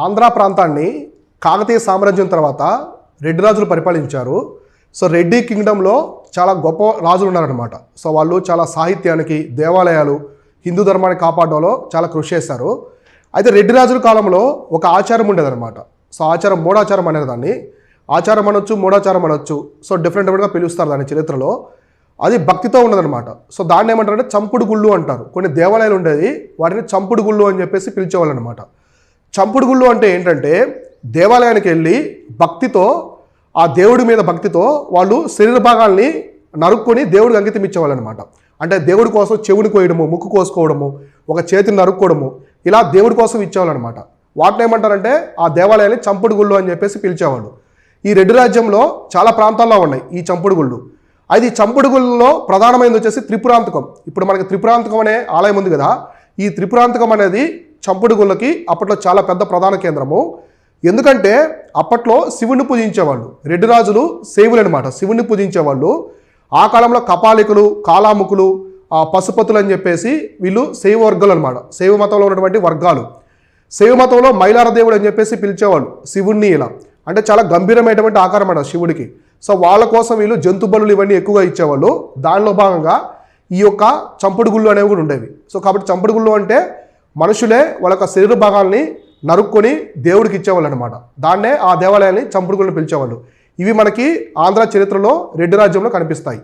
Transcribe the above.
ఆంధ్ర ప్రాంతాన్ని కాకతీయ సామ్రాజ్యం తర్వాత రెడ్డి రాజులు పరిపాలించారు. సో రెడ్డి కింగ్డంలో చాలా గొప్ప రాజులు ఉన్నారనమాట. సో వాళ్ళు చాలా సాహిత్యానికి, దేవాలయాలు, హిందూ ధర్మాన్ని కాపాడడంలో చాలా కృషి చేశారు. అయితే రెడ్డి రాజుల కాలంలో ఒక ఆచారం ఉండేదన్నమాట. సో ఆచారం, మూఢాచారం అనేది దాన్ని ఆచారం అనొచ్చు, మూఢాచారం అనొచ్చు. సో డిఫరెంట్గా పిలుస్తారు దాని చరిత్రలో. అది భక్తితో ఉన్నదనమాట. సో దాన్ని ఏమంటారంటే చంపుడు గుళ్ళు అంటారు. కొన్ని దేవాలయాలు ఉండేది, వాటిని చంపుడు గుళ్ళు అని చెప్పేసి పిలిచేవాళ్ళు అనమాట. చంపుడు గుళ్ళు అంటే ఏంటంటే దేవాలయానికి వెళ్ళి భక్తితో, ఆ దేవుడి మీద భక్తితో వాళ్ళు శరీర భాగాల్ని నరుక్కొని దేవుడికి అంకితం ఇచ్చేవాళ్ళు అనమాట. అంటే దేవుడి కోసం చెవుని కోయడము, ముక్కు కోసుకోవడము, ఒక చేతిని నరుక్కోవడము, ఇలా దేవుడి కోసం ఇచ్చేవాళ్ళు అనమాట. వాటిని ఏమంటారంటే ఆ దేవాలయాన్ని చంపుడు గుళ్ళు అని చెప్పేసి పిలిచేవాళ్ళు. ఈ రెడ్డి రాజ్యంలో చాలా ప్రాంతాల్లో ఉన్నాయి ఈ చంపుడు గుళ్ళు. అది చంపుడు గుళ్ళలో ప్రధానమైనది వచ్చేసి త్రిపురాంతకం. ఇప్పుడు మనకి త్రిపురాంతకం అనే ఆలయం ఉంది కదా, ఈ త్రిపురాంతకం అనేది చంపుడు గుళ్ళకి అప్పట్లో చాలా పెద్ద ప్రధాన కేంద్రము. ఎందుకంటే అప్పట్లో శివుణ్ణి పూజించేవాళ్ళు. రెడ్డి రాజులు శైవులు అనమాట, శివుణ్ణి పూజించేవాళ్ళు. ఆ కాలంలో కపాలికులు, కాలాముకులు, పశుపతులు అని చెప్పేసి వీళ్ళు శైవ వర్గాలు అనమాట. శైవ మతంలో ఉన్నటువంటి వర్గాలు. శైవ మతంలో మైలార దేవుడు అని చెప్పేసి పిలిచేవాళ్ళు శివుణ్ణి. ఇలా అంటే చాలా గంభీరమైనటువంటి ఆకారం అన్నమాట శివుడికి. సో వాళ్ళ కోసం వీళ్ళు జంతు బలులు ఇవన్నీ ఎక్కువగా ఇచ్చేవాళ్ళు. దానిలో భాగంగా ఈ యొక్క చంపుడు గుళ్ళు అనేవి కూడా ఉండేవి. సో కాబట్టి చంపుడు గుళ్ళు అంటే మనుషులే వాళ్ళ యొక్క శరీర భాగాల్ని నరుక్కొని దేవుడికి ఇచ్చేవాళ్ళు అనమాట. దాన్నే ఆ దేవాలయాన్ని చంపుడు గుళ్ళని పిలిచేవాళ్ళు. ఇవి మనకి ఆంధ్ర చరిత్రలో రెడ్డి రాజ్యంలో కనిపిస్తాయి.